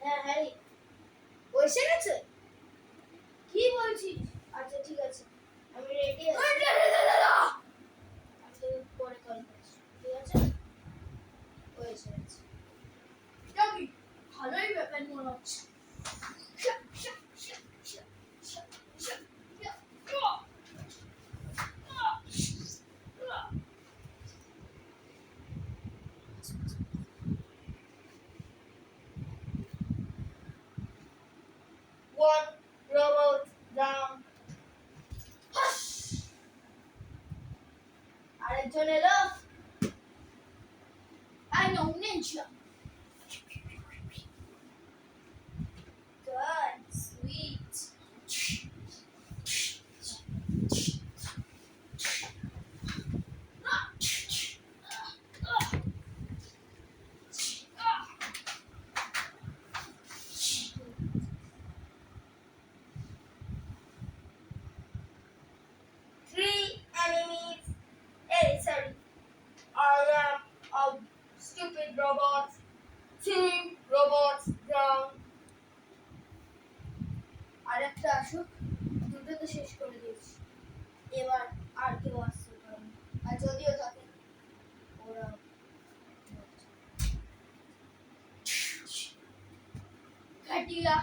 হ্যাঁ হ্যারি, ও এসে গেছে? কি বলছিস? আচ্ছা ঠিক আছে, আমি রেডি আছি। আমি পরে কল করছি, ঠিক আছে? ও এসে গেছে। কি ভালোই ব্যাপার মনে হচ্ছে। One robot down. আরেকজন এলো। I know ninja. Good, sweet. Three enemies. Hey, sorry. I am a stupid robot. Two robots down. আরেকটা আসুক, দুটো তো শেষ করে দিয়েছি। এবার আর কেউ আসতে পারে না। আর যদিও থাকে ওরা ঘাটিয়া।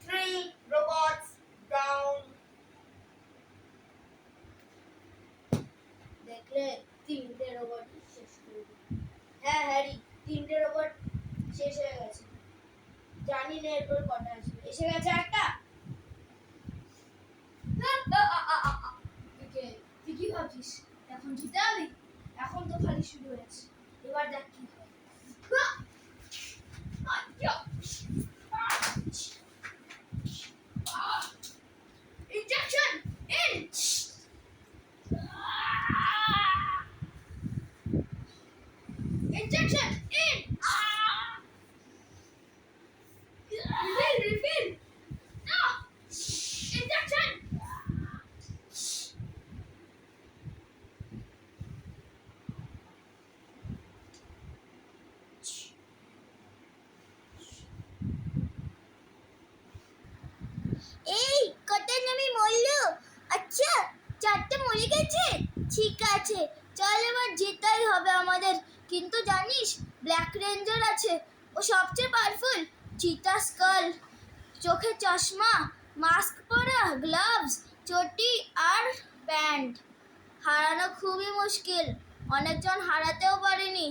Three robots down. দেখলে তিনটে রোবট শেষ করে দিল। হ্যাঁ হ্যারি, তিনটে রোবট শেষ হয়ে গেছে। জানি না এরপর কটা আসবে। এসে গেছে একটা। তুই কি ভাবছিস এখন জিতে যাবি? এখন তো খালি শুরু হয়েছে, এবার দেখ কি হয়। Injection in. Injection in. Refill. No. Injection. এই কটা নামি মরলো? আচ্ছা, চারটে মরে গেছে। ঠিক আছে, চল এবার জেতাই হবে আমাদের। কিন্তু জানিস, ব্ল্যাক রেঞ্জার আছে, ও সবচেয়ে পাওয়ারফুল। চিতা স্কাল, চোখে চশমা, মাস্ক পরা, গ্লাভস, চটি আর প্যান্ট। হারানো খুবই মুশকিল, অনেকজন হারাতেও পারেনি।